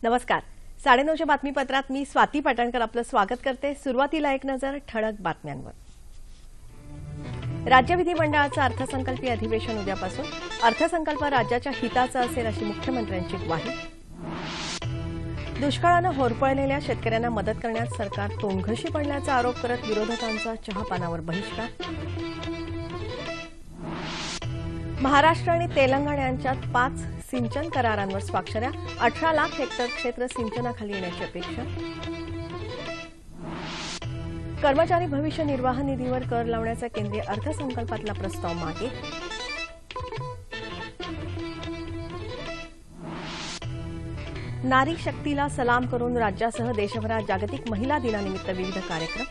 नमस्कार. 9:30च्या बातमीपत्रात मी स्वाती पाटणकर आपलं स्वागत करते. सुरुवातीला एक नजर ठळक बातम्यांवर. राज्य विधिमंडळाचं अर्थसंकल्पीय अधिवेशन उद्यापासून. अर्थसंकल्प राज्याच्या हिताचा असेल अशी मुख्यमंत्र्यांची ग्वाही. दुष्काळानं होरपळलेल्या शेतकऱ्यांना मदत करण्यात सरकार तोंडघशी पडल्याचा आरोप करत विरोधकांचा चहापानावर बहिष्कार. महाराष्ट्र आणि तेलंगणा यांच्यात 5 सिंचन करारांवर स्वाक्षऱ्या. 18 लाख हेक्टर क्षेत्र सिंचनाखाली येण्याची अपेक्षा. कर्मचारी भविष्य निर्वाह निधीवर कर लावण्याचा केंद्रीय अर्थसंकल्पातला प्रस्ताव मागे. नारी शक्तीला सलाम करून राज्यासह देशभरात जागतिक महिला दिनानिमित्त विविध कार्यक्रम.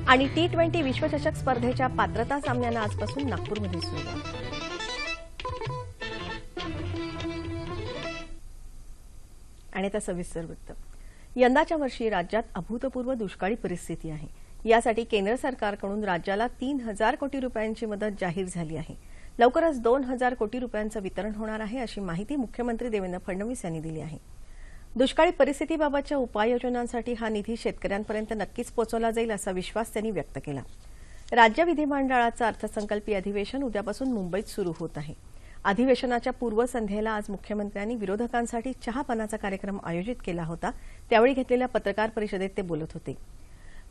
आणि T20 विश्वचषक स्पर्धेच्या पात्रता सामन्यांना आजपासून नागपूरमध्ये सुरुवात. आणि आता सविस्तर वृत्त. यंदाच्या वर्षी राज्यात अभूतपूर्व दुष्काळी परिस्थिती आहे. यासाठी केंद्र सरकारकडून राज्याला 3,000 कोटी रुपयांची मदत जाहीर झाली आहे. लवकरच 2,000 कोटी रुपयांचं वितरण होणार आहे अशी माहिती मुख्यमंत्री देवेंद्र फडणवीस यांनी दिली आहे. दुष्काळी परिस्थितीबाबतच्या उपाययोजनांसाठी हा निधी शेतकऱ्यांपर्यंत नक्कीच पोहोचवला जाईल असा विश्वास त्यांनी व्यक्त केला. राज्य विधिमंडळाचं अर्थसंकल्पीय अधिवेशन उद्यापासून मुंबईत सुरू होत आहे. अधिवेशनाच्या पूर्वसंध्येला आज मुख्यमंत्र्यांनी विरोधकांसाठी चहापानाचा कार्यक्रम आयोजित केला होता. त्यावेळी घेतलेल्या पत्रकार परिषदेत ते बोलत होते.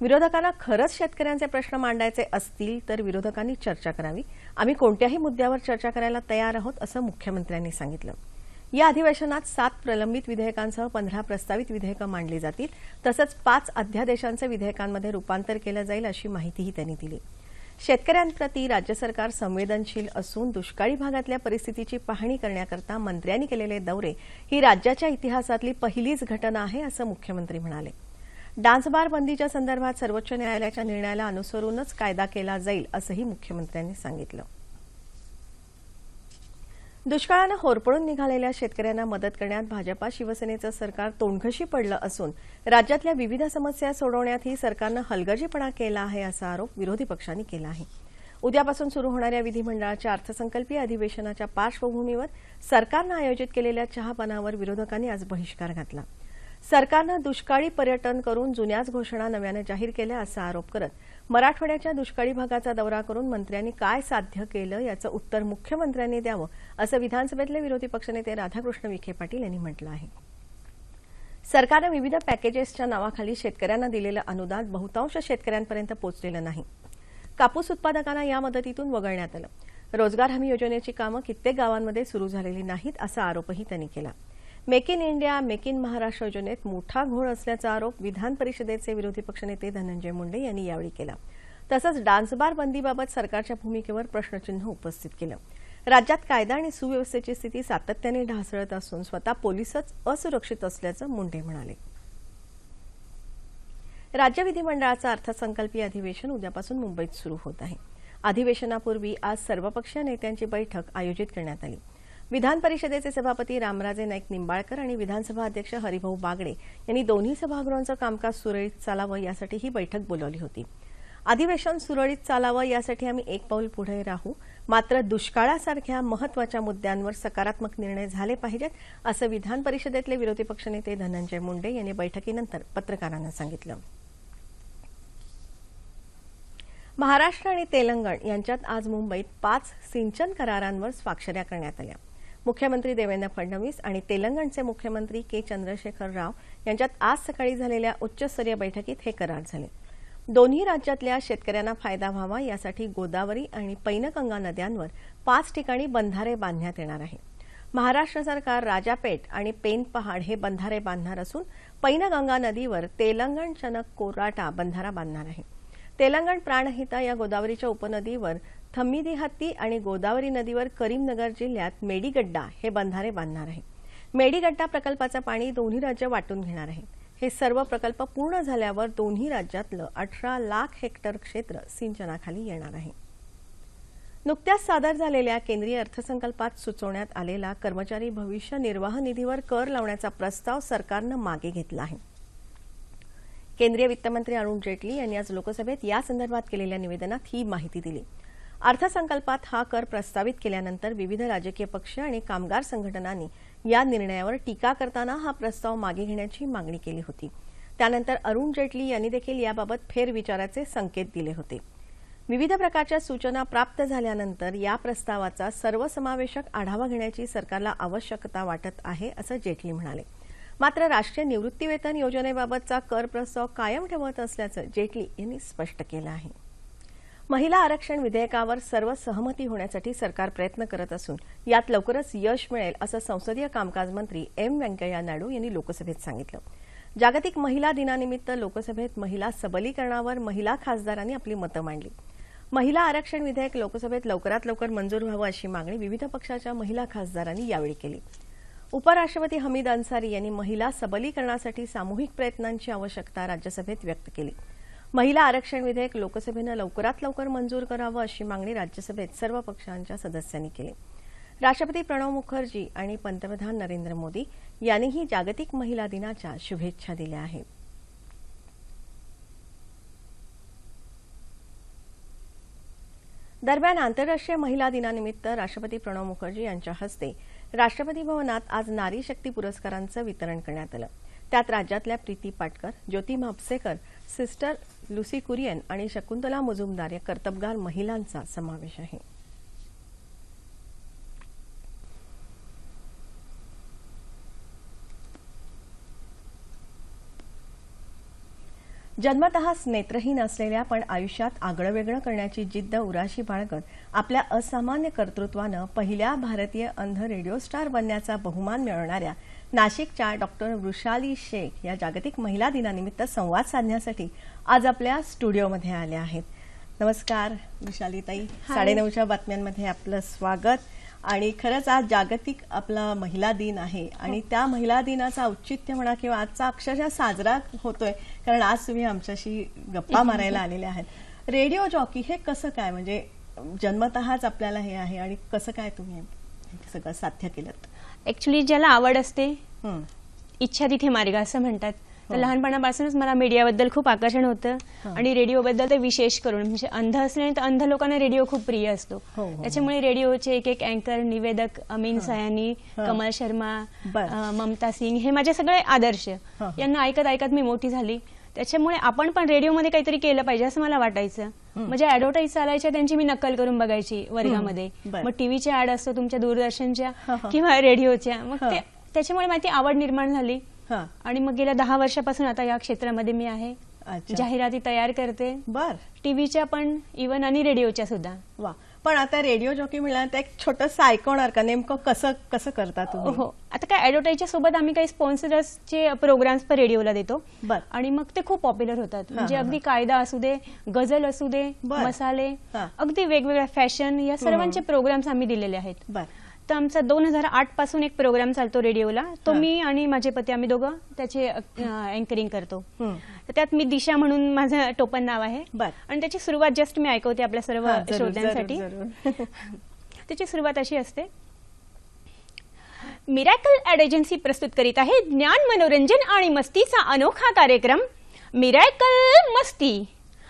विरोधकांना खरंच शेतकऱ्यांचे प्रश्न मांडायचे असतील तर विरोधकांनी चर्चा करावी. आम्ही कोणत्याही मुद्द्यावर चर्चा करायला तयार आहोत असं मुख्यमंत्र्यांनी सांगितलं. या अधिवेशनात 7 प्रलंबित विधेयकांसह 15 प्रस्तावित विधेयकं मांडली जातील. तसंच 5 अध्यादेशांचे विधेयकांमध्ये रूपांतर केलं जाईल अशी माहितीही त्यांनी दिली. शेतकऱ्यांप्रती राज्य सरकार संवेदनशील असून दुष्काळी भागातल्या परिस्थितीची पाहणी करण्याकरता मंत्र्यांनी केलेले दौरे ही राज्याच्या इतिहासातली पहिलीच घटना आहे असं मुख्यमंत्री म्हणाले. डान्सबार बंदीच्या संदर्भात सर्वोच्च न्यायालयाच्या निर्णयाला अनुसरूनच कायदा केला जाईल असंही मुख्यमंत्र्यांनी सांगितलं. दुष्काळानं होरपळून निघालेल्या शेतकऱ्यांना मदत करण्यात भाजपा शिवसेनेचं सरकार तोंडघशी पडलं असून राज्यातल्या विविध समस्या सोडवण्यातही सरकारनं हलगर्जीपणा केला आहे असा आरोप विरोधी पक्षांनी केला आहे. उद्यापासून सुरू होणाऱ्या विधिमंडळाच्या अर्थसंकल्पीय अधिवेशनाच्या पार्श्वभूमीवर सरकारनं आयोजित केलेल्या चहापानावर विरोधकांनी आज बहिष्कार घातला. सरकारनं दुष्काळी पर्यटन करून जुन्याच घोषणा नव्यानं जाहीर केल्या असा आरोप करत मराठवाड्याच्या दुष्काळी भागाचा दौरा करून मंत्र्यांनी काय साध्य केलं याचं उत्तर मुख्यमंत्र्यांनी द्यावं असं विधानसभेतले विरोधी पक्षनेते राधाकृष्ण विखे पाटील यांनी म्हटलं आहे. सरकारनं विविध पॅकेजेसच्या नावाखाली शेतकऱ्यांना दिलेलं अनुदान बहुतांश शेतकऱ्यांपर्यंत पोहोचलेलं नाही. कापूस उत्पादकांना या मदतीतून वगळण्यात आलं. रोजगार हमी योजनेची कामं कित्येक गावांमध्ये सुरू झालेली नाहीत असा आरोपही त्यांनी केला. Make in India, make in Maharashtra योजनेत मोठा घोळ असल्याचा आरोप विधान परिषदेचे विरोधी पक्षनेते धनंजय मुंडे यांनी यावेळी केला. तसंच डान्सबार बंदीबाबत सरकारच्या भूमिकेवर प्रश्नचिन्ह उपस्थित केलं. राज्यात कायदा आणि सुव्यवस्थेची स्थिती सातत्याने ढासळत असून स्वतः पोलिसच असुरक्षित असल्याचं मुंडे म्हणाले. राज्य विधिमंडळाचं अर्थसंकल्पीय अधिवेशन उद्यापासून मुंबईत सुरू होत आहे. अधिवेशनापूर्वी आज सर्वपक्षीय नेत्यांची बैठक आयोजित करण्यात आली. विधान परिषदेचे सभापती रामराजे नाईक निंबाळकर आणि विधानसभा अध्यक्ष हरिभाऊ बागडे यांनी दोन्ही सभागृहांचं कामकाज सुरळीत चालावं यासाठी ही बैठक बोलावली होती. अधिवेशन सुरळीत चालावं यासाठी आम्ही एक पाऊल पुढे राहू, मात्र दुष्काळासारख्या महत्वाच्या मुद्द्यांवर सकारात्मक निर्णय झाले पाहिजेत असं विधान परिषदेतले विरोधी पक्षनेते धनंजय मुंडे यांनी बैठकीनंतर पत्रकारांना सांगितलं. महाराष्ट्र आणि तेलंगण यांच्यात आज मुंबईत 5 सिंचन करारांवर स्वाक्षऱ्या करण्यात आल्या. मुख्यमंत्री देवेंद्र फडणवीस आणि तेलंगणचे मुख्यमंत्री के चंद्रशेखर राव यांच्यात आज सकाळी झालेल्या उच्चस्तरीय बैठकीत हे करार झाले. दोन्ही राज्यातल्या शेतकऱ्यांना फायदा व्हावा यासाठी गोदावरी आणि पैनगंगा नद्यांवर 5 ठिकाणी बंधारे बांधण्यात येणार आहे. महाराष्ट्र सरकार राजापेठ आणि पेन पहाड हे बंधारे बांधणार असून पैनगंगा नदीवर तेलंगण चनक कोराटा बंधारा बांधणार आहे. तेलंगण प्राणहिता या गोदावरीच्या उपनदीवर थम्मीदिहत्ती आणि गोदावरी नदीवर करीमनगर जिल्ह्यात मेडीगड्डा हे बंधारे बांधणार आहे. मेडीगड्डा प्रकल्पाचं पाणी दोन्ही राज्य वाटून घेणार आहेत. हे सर्व प्रकल्प पूर्ण झाल्यावर दोन्ही राज्यातलं 18 लाख हेक्टर क्षेत्र सिंचनाखाली येणार आहे. नुकत्याच सादर झालेल्या केंद्रीय अर्थसंकल्पात सुचवण्यात आलेला कर्मचारी भविष्य निर्वाह निधीवर कर लावण्याचा प्रस्ताव सरकारनं मागे घेतला आहे. केंद्रीय वित्तमंत्री अरुण जेटली यांनी आज लोकसभेत या संदर्भात केलेल्या निवेदनात ही माहिती दिली. अर्थसंकल्पात हा कर प्रस्तावित केल्यानंतर विविध राजकीय पक्ष आणि कामगार संघटनांनी या निर्णयावर टीका करताना हा प्रस्ताव मागे घेण्याची मागणी केली होती। त्यानंतर अरुण जेटली यांनी देखील याबाबत फेरविचाराचे संकेत दिले होते। विविध प्रकारच्या सूचना प्राप्त झाल्यानंतर या प्रस्तावाचा सर्वसमावेशक आढावा घेण्याची सरकारला आवश्यकता वाटत आहे, असं जेटली म्हणाले। मात्र राष्ट्रीय निवृत्तीवेतन योजनेबाबतचा कर प्रस्ताव कायम ठेवत असल्याचं जेटली यांनी स्पष्ट केलं आहे। महिला आरक्षण विधेयकावर सर्व सहमती होण्यासाठी सरकार प्रयत्न करत असून यात लवकरच यश मिळेल, असं संसदीय कामकाज मंत्री एम व्यंकय्या नायडू यांनी लोकसभेत सांगितलं। जागतिक महिला दिनानिमित्त लोकसभेत महिला सबलीकरणावर महिला खासदारांनी आपली मतं मांडली। महिला आरक्षण विधेयक लोकसभेत लवकरात लवकर मंजूर व्हावं अशी मागणी विविध पक्षाच्या महिला खासदारांनी यावेळी केली। उपराष्ट्रपती हमीद अन्सारी यांनी महिला सबलीकरणासाठी सामूहिक प्रयत्नांची आवश्यकता राज्यसभेत व्यक्त केली। महिला आरक्षण विधेयक लोकसभेनं लवकरात लवकर मंजूर करावं अशी मागणी राज्यसभेत सर्व पक्षांच्या सदस्यांनी केली। राष्ट्रपती प्रणव मुखर्जी आणि पंतप्रधान नरेंद्र मोदी यांनीही जागतिक महिला दिनाच्या शुभेच्छा दिल्या आहेत। दरम्यान आंतरराष्ट्रीय महिला दिनानिमित्त राष्ट्रपती प्रणव मुखर्जी यांच्या हस्ते राष्ट्रपती भवनात आज नारी शक्ती पुरस्कारांचं वितरण करण्यात आलं। त्यात राज्यातल्या प्रीती पाटकर, ज्योती म्हापसेकर, सिस्टर लुसी कुरियन आणि शकुंतला मुजुमदार या कर्तबगार महिलांचा समावेश आहे। जन्मतःच नेत्रहीन असलेल्या पण आयुष्यात आगळंवेगळं करण्याची जिद्द उराशी बाळगत आपल्या असामान्य कर्तृत्वानं पहिल्या भारतीय अंध रेडिओ स्टार बनण्याचा बहुमान मिळवणाऱ्या नाशिकच्या डॉक्टर वृषाली शेख या जागतिक महिला दिनानिमित्त संवाद साधण्यासाठी आज आपल्या स्टुडिओमध्ये आल्या आहेत। नमस्कार वृषालीताई, 9:30च्या बातम्यांमध्ये आपलं स्वागत। आणि खरंच आज जागतिक आपला महिला दिन आहे आणि त्या महिला दिनाचा औचित्य म्हणा किंवा आजचा अक्षरशः साजरा होतोय कारण आज तुम्ही आमच्याशी गप्पा मारायला आलेले आहात। रेडिओ जॉकी हे कसं काय, म्हणजे जन्मतःच आपल्याला हे आहे आणि कसं काय तुम्ही सगळं साध्य केलं? ऍक्च्युली ज्याला आवड असते, इच्छा तिथे मार्ग असं म्हणतात। तर लहानपणापासूनच मला मीडियाबद्दल खूप आकर्षण होतं आणि रेडिओबद्दल तर विशेष करून म्हणजे अंध असल्याने तर अंध लोकांना रेडिओ खूप प्रिय असतो। त्याच्यामुळे रेडिओचे एक एक अँकर, निवेदक अमीन सयानी, कमल शर्मा, ममता सिंग हे माझे सगळे आदर्श। यांना ऐकत ऐकत मी मोठी झाली। त्याच्यामुळे आपण पण रेडिओमध्ये काहीतरी केलं पाहिजे असं मला वाटायचं। म्हणजे ऍडव्हर्टाईज चालायच्या त्यांची मी नक्कल करून बघायची वर्गामध्ये। मग टीव्हीच्या ऍड असतो तुमच्या दूरदर्शनच्या किंवा रेडिओच्या, मग त्याच्यामुळे माझी आवड निर्माण झाली आणि मग गेल्या 10 वर्षापासून आता या क्षेत्रामध्ये मी आहे। जाहिराती तयार करते, टीव्हीच्या पण इव्हन आणि रेडिओच्या सुद्धा। वा, पण आता रेडिओ जॉकी मिळालं एक छोटंसं ऐकवणार का, नेमकं कसं कसं करता तुम्ही? हो, आता काय ऍडव्हर्टाईजच्या सोबत आम्ही काही स्पॉन्सर्सचे प्रोग्राम्स पर रेडिओला देतो आणि मग ते खूप पॉप्युलर होतात। म्हणजे अगदी कायदा असू दे, गझल असू दे, मसाले, अगदी वेगवेगळ्या फॅशन या सर्वांचे प्रोग्राम्स आम्ही दिलेले आहेत। तर आमचा 2008 पासून एक प्रोग्राम चालतो रेडिओला, तो मी आणि माझे पती आम्ही दोघं त्याचे अँकरिंग करतो। त्यात मी दिशा म्हणून माझं टोपण नाव आहे आणि त्याची सुरुवात जस्ट मी ऐकवते आपल्या सर्व श्रोत्यांसाठी। त्याची सुरुवात अशी असते, मिरॅकल ॲड एजन्सी प्रस्तुत करीत आहे ज्ञान, मनोरंजन आणि मस्तीचा अनोखा कार्यक्रम मिरॅकल मस्ती।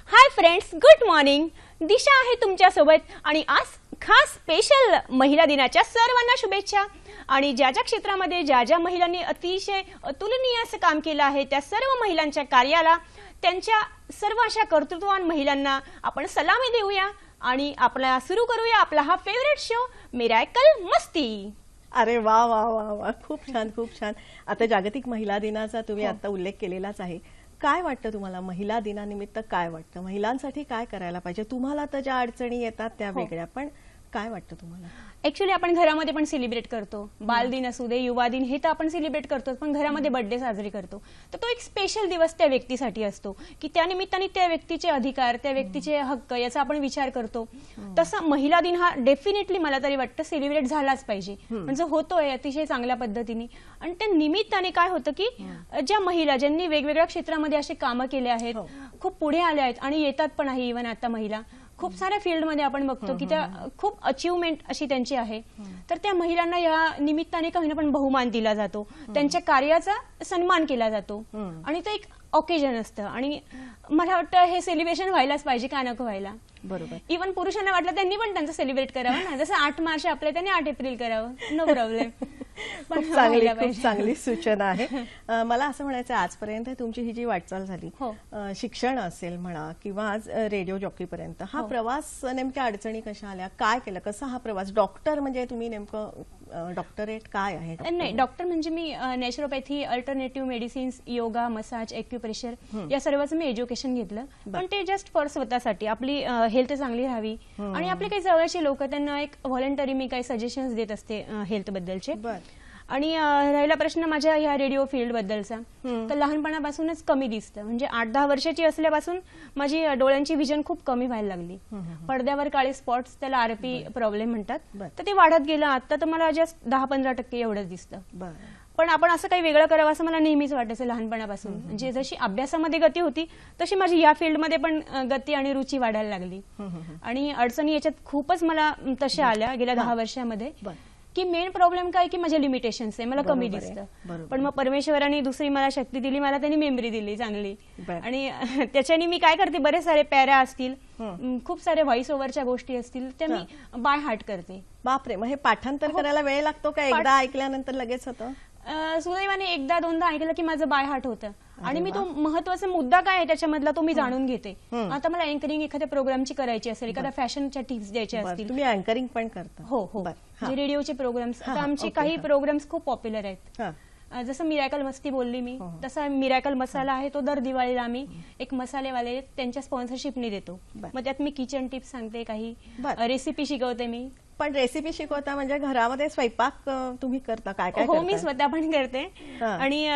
हाय फ्रेंड्स, गुड मॉर्निंग, दिशा आहे तुमच्या सोबत आणि आज खास स्पेशल महिला दिनाच्या सर्वांना शुभेच्छा। आणि ज्या ज्या क्षेत्रामध्ये ज्या ज्या महिलांनी अतिशय अतुलनीय असं काम केलं आहे त्या सर्व महिलांच्या कार्याला, त्यांच्या सर्व अशा कर्तृत्ववान महिलांना आपण सलामी देऊया आणि आपला सुरू करूया आपला हा फेवरेट शो मिरॅकल मस्ती। अरे वा वा वा वा, खूप छान खूप छान। आता जागतिक महिला दिनाचा तुम्ही आता उल्लेख केलेलाच आहे। काय वाटतं तुम्हाला महिला दिनानिमित्त, काय वाटतं महिलांसाठी काय करायला पाहिजे? तुम्हाला तर ज्या अडचणी येतात त्या वेगळ्या, पण काय वाटतं तुम्हाला? ऍक्च्युली आपण घरामध्ये पण सेलिब्रेट करतो, बालदिन असू दे, युवा दिन, हे तर आपण सेलिब्रेट करतो, पण घरामध्ये बर्थडे साजरी करतो। तर तो एक स्पेशल दिवस त्या व्यक्तीसाठी असतो की त्या निमित्ताने त्या व्यक्तीचे अधिकार, त्या व्यक्तीचे हक्क याचा आपण विचार करतो। तसा महिला दिन हा डेफिनेटली मला तरी वाटतं सेलिब्रेट झालाच पाहिजे, म्हणजे होतोय अतिशय चांगल्या पद्धतीने। आणि त्या निमित्ताने काय होतं की ज्या महिला ज्यांनी वेगवेगळ्या क्षेत्रामध्ये असे कामं केले आहेत, खूप पुढे आल्या आहेत आणि येतात पण आहे, इव्हन आता महिला खूप साऱ्या फील्डमध्ये आपण बघतो की त्या खूप अचीवमेंट अशी त्यांची आहे। तर त्या महिलांना या निमित्ताने काही ना पण बहुमान दिला जातो, त्यांच्या कार्याचा सन्मान केला जातो आणि तो एक ऑकेजन असतं आणि मला वाटतं हे सेलिब्रेशन व्हायलाच पाहिजे, का नको व्हायला. बरोबर. इव्हन पुरुषांना वाटलं त्यांनी पण त्यांचं सेलिब्रेट करावं ना, जसं 8 मार्च आपलं त्यांनी 8 एप्रिल करावं, नो प्रॉब्लेम. खूप चांगली सूचना आहे. मला असं म्हणायचं, आजपर्यंत तुमची ही जी वाटचाल झाली, हो. शिक्षण असेल म्हणा किंवा आज रेडिओ जॉकी पर्यंत, हा प्रवास नेमक्या अडचणी कशा आल्या, काय केलं, कसा हा प्रवास, डॉक्टर म्हणजे तुम्ही नेमकं डॉक्टरेट काय आहे? नाही, डॉक्टर म्हणजे मी naturopathy, alternative medicines, yoga, massage, acupressure या सर्वांचं मी एज्युकेशन घेतलं. पण ते जस्ट फॉर स्वतःसाठी, आपली हेल्थ चांगली राहावी आणि आपले काही जवळचे लोक, त्यांना एक व्हॉलंटरी मी काही सजेशन्स देत असते हेल्थ बद्दलचे. आणि राहिला प्रश्न माझ्या ह्या रेडिओ फील्ड बद्दलचा, तर लहानपणापासूनच कमी दिसतं. म्हणजे 8-10 वर्षाची असल्यापासून माझी डोळ्यांची व्हिजन खूप कमी व्हायला लागली. पडद्यावर काळे स्पॉट्स, त्याला आरपी प्रॉब्लेम म्हणतात, तर ते वाढत गेलं. आता तर मला जस्ट 10-15% एवढंच दिसतं. पण आपण असं काही वेगळं करावं असं मला नेहमीच वाटायचं लहानपणापासून. म्हणजे जशी अभ्यासामध्ये गती होती तशी माझी या फील्डमध्ये पण गती आणि रुची वाढायला लागली. आणि अडचणी याच्यात खूपच मला तशा आल्या गेल्या 10 वर्षामध्ये, की मेन प्रॉब्लेम काय, की माझे लिमिटेशन्स आहे, मला कमी दिसतं. पण मग परमेश्वराने दुसरी मला शक्ती दिली, मला त्यांनी मेमरी दिली चांगली. आणि त्याच्याने मी काय करते, बरेच सारे पॅरा असतील, खूप सारे व्हॉइस ओव्हरच्या गोष्टी असतील, त्या मी बाय हार्ट करते. बापरे, मग हे पाठांतर करायला वेळ लागतो का, एकदा ऐकल्यानंतर लगेच होतं? सुदैवाने 1-2दा ऐकलं की माझं बाय हार्ट होतं. आणि मी तो महत्वाचा मुद्दा काय आहे त्याच्यामधला तो मी जाणून घेते. आता मला अँकरिंग एखाद्या प्रोग्रामची करायची असेल, एखाद्या फॅशनच्या टिप्स द्यायच्या असतील. तुम्ही अँकरिंग पण करता? हो हो, जे रेडिओचे प्रोग्राम्स, आता आमचे काही प्रोग्राम्स खूप पॉप्युलर आहेत. जसं मिरॅकल मस्ती बोलली मी, तसा मिरॅकल मसाला आहे, तो दर दिवाळीला आम्ही एक मसालेवाले त्यांच्या स्पॉन्सरशिपने देतो. मग त्यात मी किचन टिप्स सांगते, काही रेसिपी शिकवते मी. पण रेसिपी शिकवता म्हणजे घरामध्ये स्वयंपाक तुम्ही करता, काय काय? हो, मी स्वतः पण करते. आणि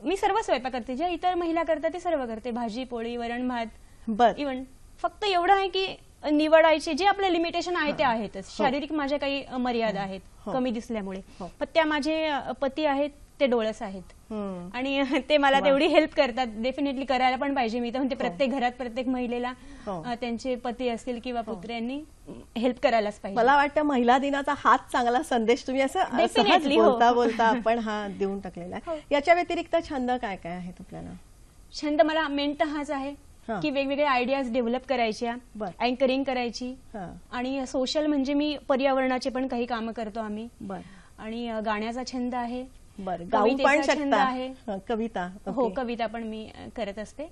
मी सर्व स्वयंपाक करते, जे इतर महिला करतात ते सर्व करते. भाजी, पोळी, वरण, भात. इव्हन फक्त एवढं आहे की निवडायचे जे आपले लिमिटेशन आहे ते आहेतच. शारीरिक माझ्या काही मर्यादा आहेत कमी दिसल्यामुळे. पण त्या माझे पती आहेत, ते डोळस आहेत आणि ते मला तेवढी हेल्प करतात. डेफिनेटली करायला पण पाहिजे. मी तर म्हणते प्रत्येक घरात प्रत्येक महिलेला त्यांचे पती असतील किंवा पुत्र्यांनी हेल्प करायलाच पाहिजे. मला वाटतं महिला दिनाचा हाच चांगला संदेश तुम्ही असं सहज बोलता बोलता आपण हा देऊन टाकलेला आहे. याच्या व्यतिरिक्त छंद काय काय आहेत आपल्याला? छंद मला मेन तर हाच आहे की वेगवेगळ्या आयडियाज डेव्हलप करायच्या, अँकरिंग करायची. आणि सोशल म्हणजे मी पर्यावरणाचे पण काही कामं करतो आम्ही. आणि गाण्याचा छंद आहे, कविता आहे. कविता? हो, कविता पण मी करत असते.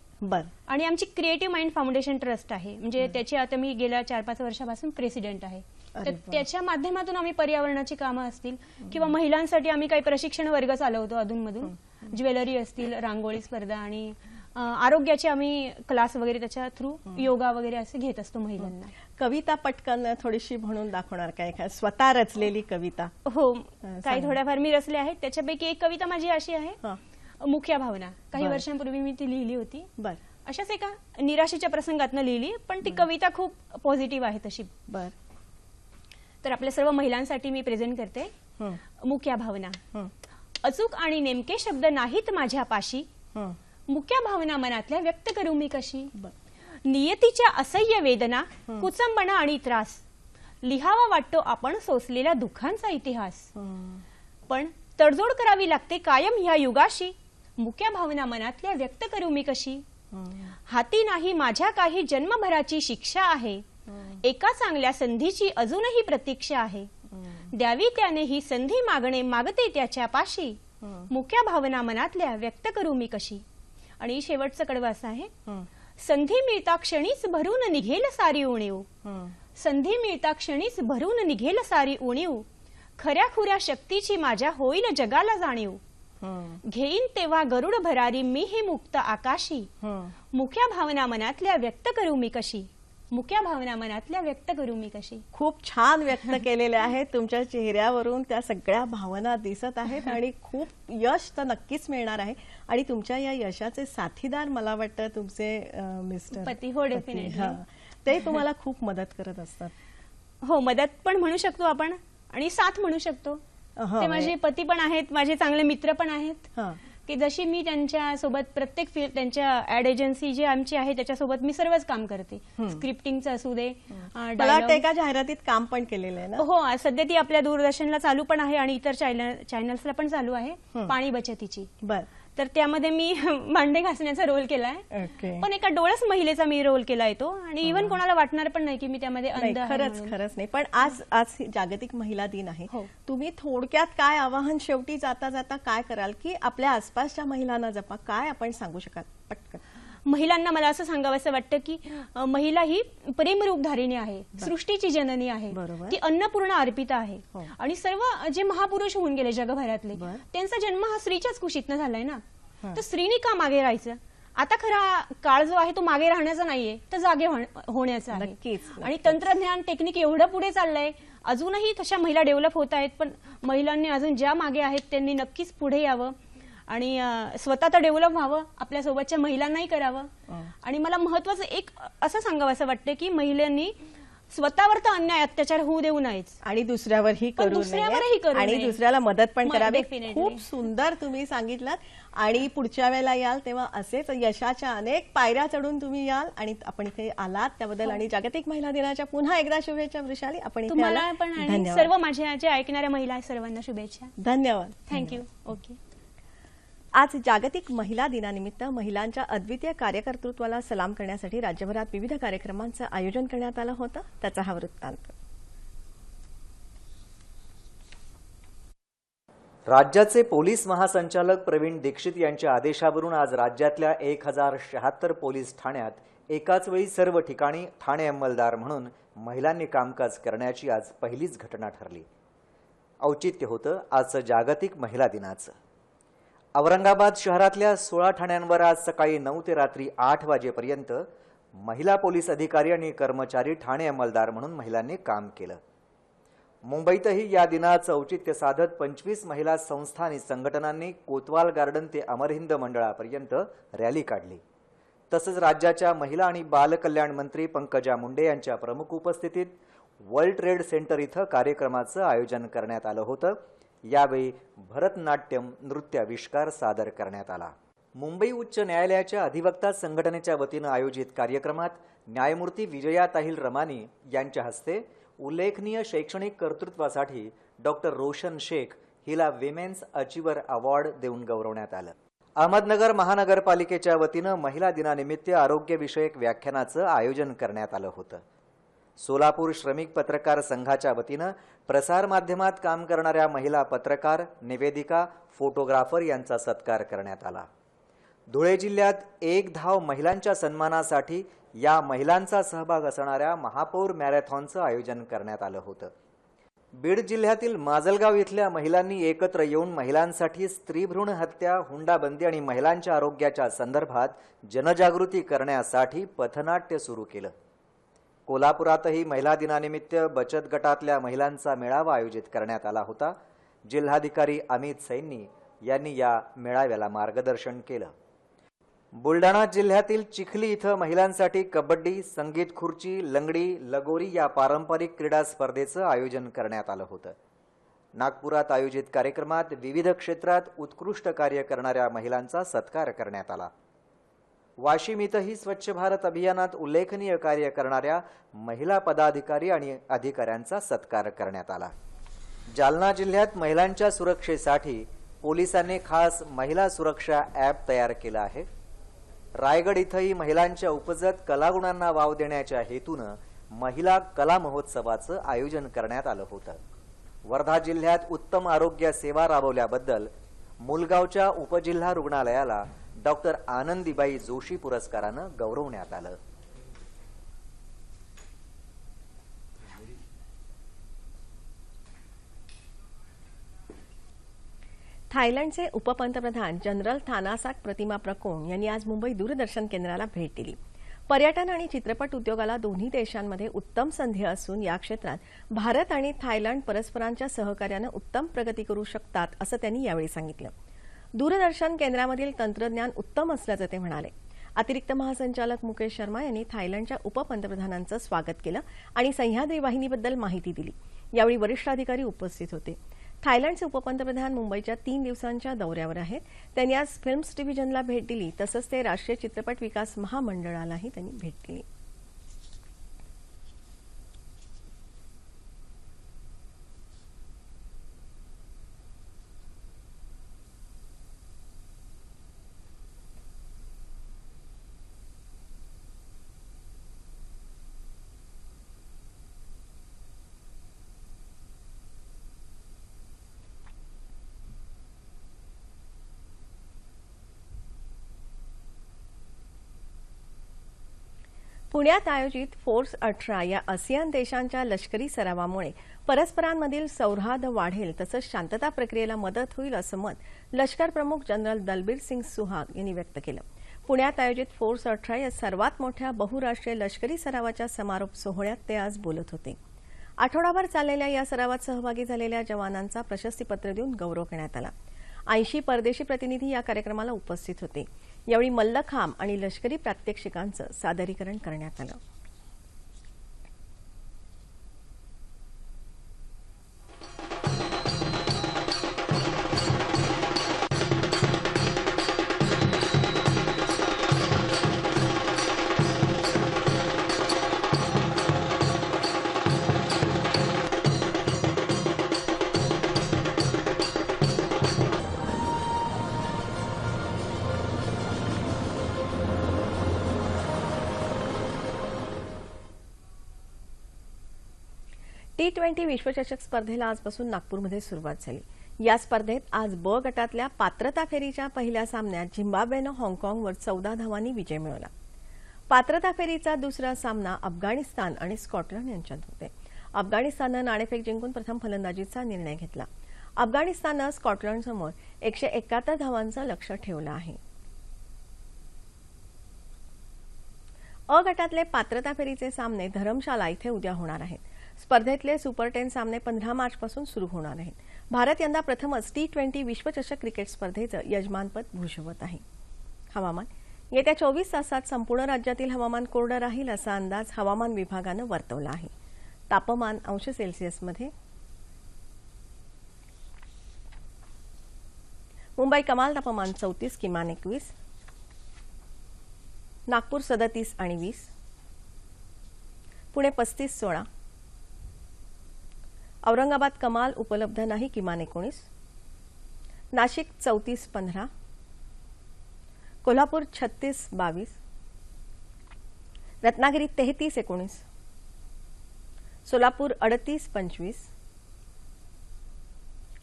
आणि आमची क्रिएटिव्ह माइंड फाउंडेशन ट्रस्ट आहे, म्हणजे त्याची आता मी गेल्या 4-5 वर्षापासून प्रेसिडेंट आहे. तर त्याच्या माध्यमातून आम्ही पर्यावरणाची कामं असतील किंवा महिलांसाठी आम्ही काही प्रशिक्षण वर्ग चालवतो अधूनमधून. ज्वेलरी असतील, रांगोळी स्पर्धा आणि आरोग्याचे आम्ही क्लास वगैरे त्याच्या थ्रू, योगा वगैरे असे घेत असतो महिलांना. कविता पटकन थोडीशी म्हणून दाखवणार काय, स्वतः रचलेली कविता? हो, काही थोड्याफार मी रचल्या आहेत. त्याच्यापैकी एक कविता माझी अशी आहे, मुख्य भावना. काही वर्षांपूर्वी मी ती लिहिली होती. अशाच एका निराशेच्या प्रसंगातनं लिहिली, पण ती कविता खूप पॉझिटिव्ह आहे तशी. तर आपल्या सर्व महिलांसाठी मी प्रेझेंट करते. मुख्य भावना. अचूक आणि नेमके शब्द नाहीत माझ्या पाशी, मुख्य भावना मनातल्या व्यक्त करू मी कशी. नियतीच्या असह्य वेदना, कुचंबणा आणि त्रास, लिहावा वाटतो आपण सोसलेल्या दुःखांचा इतिहास. पण तडजोड करावी लागते कायम ह्या युगाशी, मुख्य भावना मनातल्या व्यक्त करू मी कशी. हाती नाही माझ्या काही जन्मभराची शिक्षा आहे, एका चांगल्या संधीची अजूनही प्रतीक्षा आहे. द्यावी त्याने ही संधी मागणे मागते त्याच्या पाशी, मुख्य भावना मनातल्या व्यक्त करू मी कशी. आणि शेवटचं कडवं असं आहे, संधी मिळता क्षणीच भरून निघेल सारी उणीव, संधी मिळता क्षणीच भरून निघेल सारी उणीव, खऱ्या खुऱ्या शक्तीची माझ्या होईल जगाला जाणीव. घेईन तेव्हा गरुड भरारी मी ही मुक्त आकाशी, मुख्य भावना मनातल्या व्यक्त करू मी कशी, मुख्य भावना मनातल्या व्यक्त करू मी कशी. खूप छान व्यक्त केलेल्या आहेत. तुमच्या चेहऱ्यावरून त्या सगळ्या भावना दिसत आहेत आणि खूप यश तर नक्कीच मिळणार आहे. आणि तुमच्या या यशाचे साथीदार मला वाटतं तुमचे मिस्टर पती. हो, डेफिनेटली. ते तुम्हाला खूप मदत करत असतात. हो, मदत पण म्हणू शकतो आपण आणि साथ म्हणू शकतो. ते माझे पती पण आहेत, माझे चांगले मित्र पण आहेत. की जशी मी त्यांच्या सोबत प्रत्येक फील्ड, त्यांच्या ऍड एजन्सी जी आमची आहे त्याच्यासोबत मी सर्वच काम करते. स्क्रिप्टिंगचं असू दे, एका जाहिरातीत काम पण केलेलं आहे ना? हो, सध्या ती आपल्या दूरदर्शनला चालू पण आहे आणि इतर चॅनल्सला पण चालू आहे, पाणी बचतीची. तर त्यामध्ये मी भांडे घासण्याचा रोल केलाय, ओके. पण एका डोळस महिलेचा मी रोल केलाय तो, आणि इव्हन कोणाला वाटणार पण नाही की मी त्यामध्ये नाही, अंध आहे खरंच म्हणून. खरंच नाही. पण आज जागतिक महिला दिन आहे. हो. तुम्ही थोडक्यात काय आवाहन शेवटी जाता जाता काय कराल की आपल्या आसपासच्या महिलांना जपा, काय आपण सांगू शकाल पटकन? महिलांना मला असं सांगावंसं वाटतं की महिला ही प्रेमरूपधारिणी आहे, सृष्टीची जननी आहे, बरोबर. ती अन्नपूर्णा अर्पिता आहे. हो. आणि सर्व जे महापुरुष होऊन गेले जगभरातले, बर. त्यांचा जन्म हा स्त्रीच्याच कुशीतनं झालाय ना. हा. तर स्त्रीने का मागे राहायचं? आता खरा काळ जो आहे तो मागे राहण्याचा नाहीये, तर जागे होण्याचा आहे. नक्कीच, आणि नक्कीच. तंत्रज्ञान टेक्निक एवढं पुढे चाललंय, अजूनही तशा महिला डेव्हलप होत आहेत, पण महिलांनी अजून ज्या मागे आहेत त्यांनी नक्कीच पुढे यावं आणि स्वतः तर डेव्हलप व्हावं, आपल्या सोबतच्या महिलांनाही करावं. आणि मला महत्वाचं एक असं सांगावं असं वाटतं की महिलांनी स्वतःवर तर अन्याय अत्याचार होऊ देऊ नयेच, आणि दुसऱ्यावरही पण करू दुसऱ्यावरही नये करू आणि नये. दुसऱ्याला मदत पण करावी. Definitely. खूप सुंदर तुम्ही सांगितलं. आणि पुढच्या वेळेला याल तेव्हा असेच यशाच्या अनेक पायऱ्या चढून तुम्ही याल. आणि आपण इथे आलात त्याबद्दल आणि जागतिक महिला दिनाच्या पुन्हा एकदा शुभेच्छा वृषाली. आपण इथे तुम्हाला आलात. पण आणि धन्यवाद. सर्व माझ्या जे ऐकणाऱ्या महिला आहेत सर्वांना शुभेच्छा. धन्यवाद. थँक्यू. ओके. आज जागतिक महिला दिनानिमित्त महिलांच्या अद्वितीय कार्यकर्तृत्वाला सलाम करण्यासाठी राज्यभरात विविध कार्यक्रमांचं आयोजन करण्यात आलं होतं. त्याचा हा वृत्तांत. राज्याचे पोलीस महासंचालक प्रवीण दीक्षित यांच्या आदेशावरून आज राज्यातल्या 1076 पोलीस ठाण्यात एकाच वेळी सर्व ठिकाणी ठाणे अंमलदार म्हणून महिलांनी कामकाज करण्याची आज पहिलीच घटना ठरली. औचित्य होतं आजचं जागतिक महिला दिनाचं. औरंगाबाद शहरातल्या 16 ठाण्यांवर आज सकाळी 9 ते रात्री 8 वाजेपर्यंत महिला पोलीस अधिकारी आणि कर्मचारी ठाणे अंमलदार म्हणून महिलांनी काम केलं. मुंबईतही या दिनाचं औचित्य साधत 25 महिला संस्था आणि संघटनांनी कोतवाल गार्डन ते अमरहिंद मंडळापर्यंत रॅली काढली. तसंच राज्याच्या महिला आणि बालकल्याण मंत्री पंकजा मुंडे यांच्या प्रमुख उपस्थितीत वर्ल्ड ट्रेड सेंटर इथं कार्यक्रमाचं आयोजन करण्यात आलं होतं. यावेळी भरतनाट्यम नृत्याविष्कार सादर करण्यात आला. मुंबई उच्च न्यायालयाच्या अधिवक्ता संघटनेच्या वतीनं आयोजित कार्यक्रमात न्यायमूर्ती विजया ताहिल रमानी यांच्या हस्ते उल्लेखनीय शैक्षणिक कर्तृत्वासाठी डॉक्टर रोशन शेख हिला विमेन्स अचिव्हर अवॉर्ड देऊन गौरवण्यात आलं. अहमदनगर महानगरपालिकेच्या वतीनं महिला दिनानिमित्त आरोग्यविषयक व्याख्यानाचं आयोजन करण्यात आलं होतं. सोलापूर श्रमिक पत्रकार संघाच्या वतीनं प्रसारमाध्यमात काम करणाऱ्या महिला पत्रकार, निवेदिका, फोटोग्राफर यांचा सत्कार करण्यात आला. धुळे जिल्ह्यात एक धाव महिलांच्या सन्मानासाठी या महिलांचा सहभाग असणाऱ्या महापौर मॅरेथॉनचं आयोजन करण्यात आलं होतं. बीड जिल्ह्यातील माजलगाव इथल्या महिलांनी एकत्र येऊन महिलांसाठी स्त्रीभ्रूण हत्या, हुंडाबंदी आणि महिलांच्या आरोग्याच्या संदर्भात जनजागृती करण्यासाठी पथनाट्य सुरू केलं. कोल्हापुरातही महिला दिनानिमित्त बचत गटातल्या महिलांचा मेळावा आयोजित करण्यात आला होता. जिल्हाधिकारी अमित सैनी यांनी या मेळाव्याला मार्गदर्शन केलं. बुलढाणा जिल्ह्यातील चिखली इथं महिलांसाठी कबड्डी, संगीत खुर्ची, लंगडी, लगोरी या पारंपरिक क्रीडा स्पर्धेचं आयोजन करण्यात आलं होतं. नागपुरात आयोजित कार्यक्रमात विविध क्षेत्रात उत्कृष्ट कार्य करणाऱ्या महिलांचा सत्कार करण्यात आला. वाशिम इथंही स्वच्छ भारत अभियानात उल्लेखनीय कार्य करणाऱ्या महिला पदाधिकारी आणि अधिकाऱ्यांचा सत्कार करण्यात आला. जालना जिल्ह्यात महिलांच्या सुरक्षेसाठी पोलिसांनी खास महिला सुरक्षा ॲप तयार केलं आहे. रायगड इथंही महिलांच्या उपजत कलागुणांना वाव देण्याच्या हेतूनं महिला कला महोत्सवाचं आयोजन करण्यात आलं होतं. वर्धा जिल्ह्यात उत्तम आरोग्य सेवा राबवल्याबद्दल मुलगावच्या उपजिल्हा रुग्णालयाला डॉक्टर आनंदीबाई जोशी पुरस्कारानं गौरवण्यात आलं. थायलंडचे उपपंतप्रधान जनरल थानासाक प्रतिमा प्रकोण यांनी आज मुंबई दूरदर्शन केंद्राला भेट दिली. पर्यटन आणि चित्रपट उद्योगाला दोन्ही देशांमध्ये उत्तम संधी असून या क्षेत्रात भारत आणि थायलंड परस्परांच्या सहकार्यानं उत्तम प्रगती करू शकतात असं त्यांनी यावेळी सांगितलं. दूरदर्शन केंद्रामधील तंत्रज्ञान उत्तम असल्याचं ते म्हणाले. अतिरिक्त महासंचालक मुकेश शर्मा यांनी थायलंडच्या उपपंतप्रधानांचं स्वागत केलं आणि सह्याद्री वाहिनीबद्दल माहिती दिली. यावेळी वरिष्ठ अधिकारी उपस्थित होते. थायलंडचे उपपंतप्रधान मुंबईच्या 3 दिवसांच्या दौऱ्यावर आहेत. त्यांनी आज फिल्म्स डिव्हिजनला भेट दिली. तसंच ते राष्ट्रीय चित्रपट विकास महामंडळालाही त्यांनी भेट दिली. पुण्यात आयोजित फोर्स 18 या आसियान देशांच्या लष्करी सरावामुळे परस्परांमधील सौहार्द वाढेल तसंच शांतता प्रक्रियेला मदत होईल असं मत लष्कर प्रमुख जनरल दलबीर सिंग सुहाग यांनी व्यक्त केलं. पुण्यात आयोजित फोर्स 18 या सर्वात मोठ्या बहुराष्ट्रीय लष्करी सरावाच्या समारोप सोहळ्यात ते आज बोलत होते. आठवडाभर चाललेल्या या सरावात सहभागी झालेल्या जवानांचा प्रशस्तीपत्र देऊन गौरव करण्यात आला. 80 परदेशी प्रतिनिधी या कार्यक्रमाला उपस्थित होते. यावेळी मल्लखांब आणि लष्करी प्रात्यक्षिकांचं सादरीकरण करण्यात आलं. T20 विश्वचषक स्पर्धेला आजपासून नागपूरमध्ये सुरुवात झाली. या स्पर्धेत आज ब गटातल्या पात्रता फेरीच्या पहिल्या सामन्यात झिम्बाब्वेनं हाँगकाँगवर 14 धावांनी विजय मिळवला. पात्रता फेरीचा दुसरा सामना अफगाणिस्तान आणि स्कॉटलंड यांच्यात होते. अफगाणिस्ताननं नाणेफेक जिंकून प्रथम फलंदाजीचा निर्णय घेतला. अफगाणिस्ताननं स्कॉटलंडसमोर 171 धावांचं लक्ष्य ठेवलं आहे. अ गटातले पात्रता फेरीचे सामने धरमशाला इथे उद्या होणार आहेत. स्पर्धेतले सुपर 10 सामने 15 मार्चपासून सुरू होणार आहेत. भारत यंदा प्रथमच T20 विश्वचषक क्रिकेट स्पर्धेचं यजमानपद भूषवत आहे. हवामान. येत्या 24 तासात संपूर्ण राज्यातील हवामान कोरडं राहील असा अंदाज हवामान विभागानं वर्तवला आहे. तापमान अंश सेल्सिअसमध्ये. मुंबई कमाल तापमान 34, किमान 21. नागपूर 37 आणि 20. पुणे 35, 16. औरंगाबाद कमाल उपलब्ध नाही, किमान 19. नाशिक 34, 15. कोल्हापूर 36, 22. रत्नागिरी 33, 19. सोलापूर 38, 25.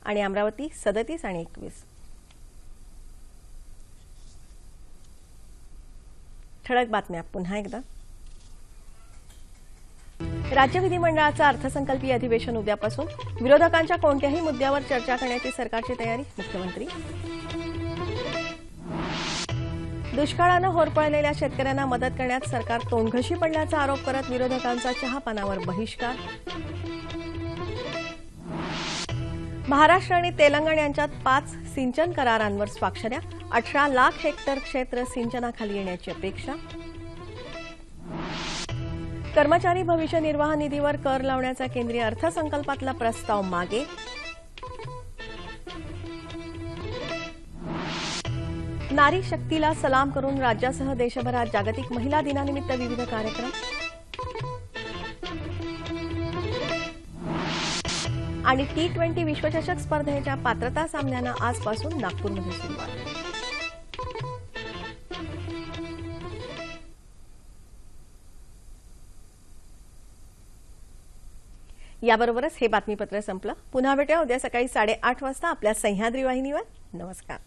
आणि अमरावती 37 आणि 21. ठळक बातम्या पुन्हा एकदा. राज्य विधिमंडळाचं अर्थसंकल्पीय अधिवेशन उद्यापासून. विरोधकांच्या कोणत्याही मुद्द्यावर चर्चा करण्याची सरकारची तयारी. मुख्यमंत्री. दुष्काळानं होरपळलेल्या शेतकऱ्यांना मदत करण्यात सरकार तोंडघशी पडल्याचा आरोप करत विरोधकांचा चहापानावर बहिष्कार. महाराष्ट्र आणि तेलंगणा यांच्यात 5 सिंचन करारांवर स्वाक्षऱ्या. 18 लाख हेक्टर क्षेत्र सिंचनाखाली येण्याची अपेक्षा. कर्मचारी भविष्य निर्वाह निधीवर कर लावण्याचा केंद्रीय अर्थसंकल्पातला प्रस्ताव मागे. नारी शक्तीला सलाम करून राज्यासह देशभरात जागतिक महिला दिनानिमित्त विविध कार्यक्रम. आणि T20 विश्वचषक स्पर्धेच्या पात्रता सामन्यांना आजपासून नागपूरमध्ये सुरुवात. याबरोबरच हे बातमीपत्र संपलं. पुन्हा भेटूया उद्या सकाळी 8:30 वाजता आपल्या सह्याद्री वाहिनीवर. नमस्कार.